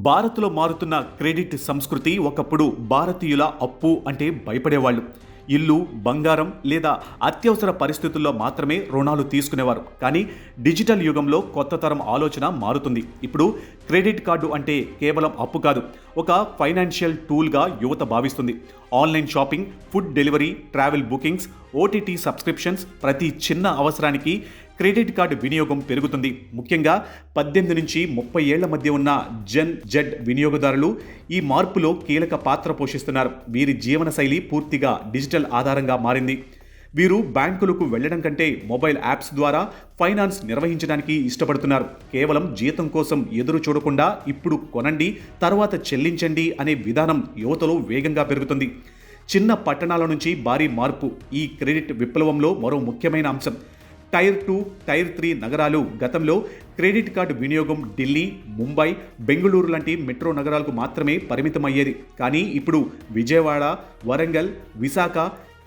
భారత్లో మారుతున్న క్రెడిట్ సంస్కృతి ఒకప్పుడు భారతీయుల అప్పు అంటే భయపడేవాళ్ళు. ఇల్లు, బంగారం లేదా అత్యవసర పరిస్థితుల్లో మాత్రమే రుణాలు తీసుకునేవారు. కానీ డిజిటల్ యుగంలో కొత్త తరం ఆలోచన మారుతుంది. ఇప్పుడు క్రెడిట్ కార్డు అంటే కేవలం అప్పు కాదు, ఒక ఫైనాన్షియల్ టూల్గా యువత భావిస్తుంది. Online shopping, food delivery, travel bookings, OTT subscriptions, ప్రతి చిన్న అవసరానికి క్రెడిట్ కార్డు వినియోగం పెరుగుతుంది. ముఖ్యంగా 18 నుంచి 30 ఏళ్ల మధ్య ఉన్న జెన్ జెడ్ వినియోగదారులు ఈ మార్పులో కీలక పాత్ర పోషిస్తున్నారు. వీరి జీవనశైలి పూర్తిగా డిజిటల్ ఆధారంగా మారింది. వీరు బ్యాంకులకు వెళ్లడం కంటే మొబైల్ యాప్స్ ద్వారా ఫైనాన్స్ నిర్వహించడానికి ఇష్టపడుతున్నారు. కేవలం జీతం కోసం ఎదురు చూడకుండా ఇప్పుడు కొనండి, తర్వాత చెల్లించండి అనే విధానం యువతలో వేగంగా పెరుగుతుంది. చిన్న పట్టణాల నుంచి భారీ మార్పు ఈ క్రెడిట్ విప్లవంలో మరో ముఖ్యమైన అంశం. టైర్ 2, టైర్ 3 నగరాలు గతంలో క్రెడిట్ కార్డు వినియోగం ఢిల్లీ, ముంబై, బెంగళూరు లాంటి మెట్రో నగరాలకు మాత్రమే పరిమితమయ్యేది. కానీ ఇప్పుడు విజయవాడ, వరంగల్, విశాఖ,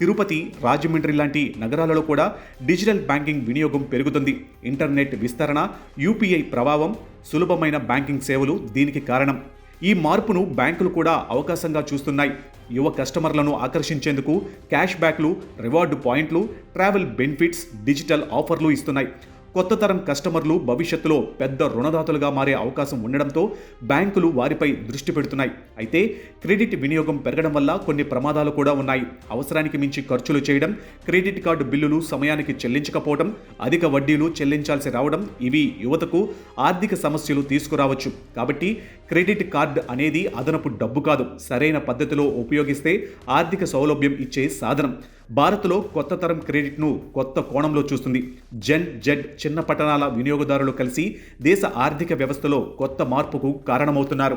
తిరుపతి, రాజమండ్రి లాంటి నగరాలలో కూడా డిజిటల్ బ్యాంకింగ్ వినియోగం పెరుగుతుంది. ఇంటర్నెట్ విస్తరణ, యూపీఐ ప్రభావం, సులభమైన బ్యాంకింగ్ సేవలు దీనికి కారణం. ఈ మార్పును బ్యాంకులు కూడా అవకాశంగా చూస్తున్నాయి. యువ కస్టమర్లను ఆకర్షించేందుకు క్యాష్ బ్యాక్లు, రివార్డు పాయింట్లు, ట్రావెల్ బెనిఫిట్స్, డిజిటల్ ఆఫర్లు ఇస్తున్నాయి. కొత్త తరం కస్టమర్లు భవిష్యత్తులో పెద్ద రుణదాతలుగా మారే అవకాశం ఉండడంతో బ్యాంకులు వారిపై దృష్టి పెడుతున్నాయి. అయితే క్రెడిట్ వినియోగం పెరగడం వల్ల కొన్ని ప్రమాదాలు కూడా ఉన్నాయి. అవసరానికి మించి ఖర్చులు చేయడం, క్రెడిట్ కార్డు బిల్లులు సమయానికి చెల్లించకపోవడం, అధిక వడ్డీలు చెల్లించాల్సి రావడం ఇవి యువతకు ఆర్థిక సమస్యలు తీసుకురావచ్చు. కాబట్టి క్రెడిట్ కార్డు అనేది అదనపు డబ్బు కాదు, సరైన పద్ధతిలో ఉపయోగిస్తే ఆర్థిక సౌలభ్యం ఇచ్చే సాధనం. భారత్లో కొత్త తరం క్రెడిట్ను కొత్త కోణంలో చూస్తుంది. జెన్ జెడ్ చిన్న పట్టణాల వినియోగదారులు కలిసి దేశ ఆర్థిక వ్యవస్థలో కొత్త మార్పుకు కారణమవుతున్నారు.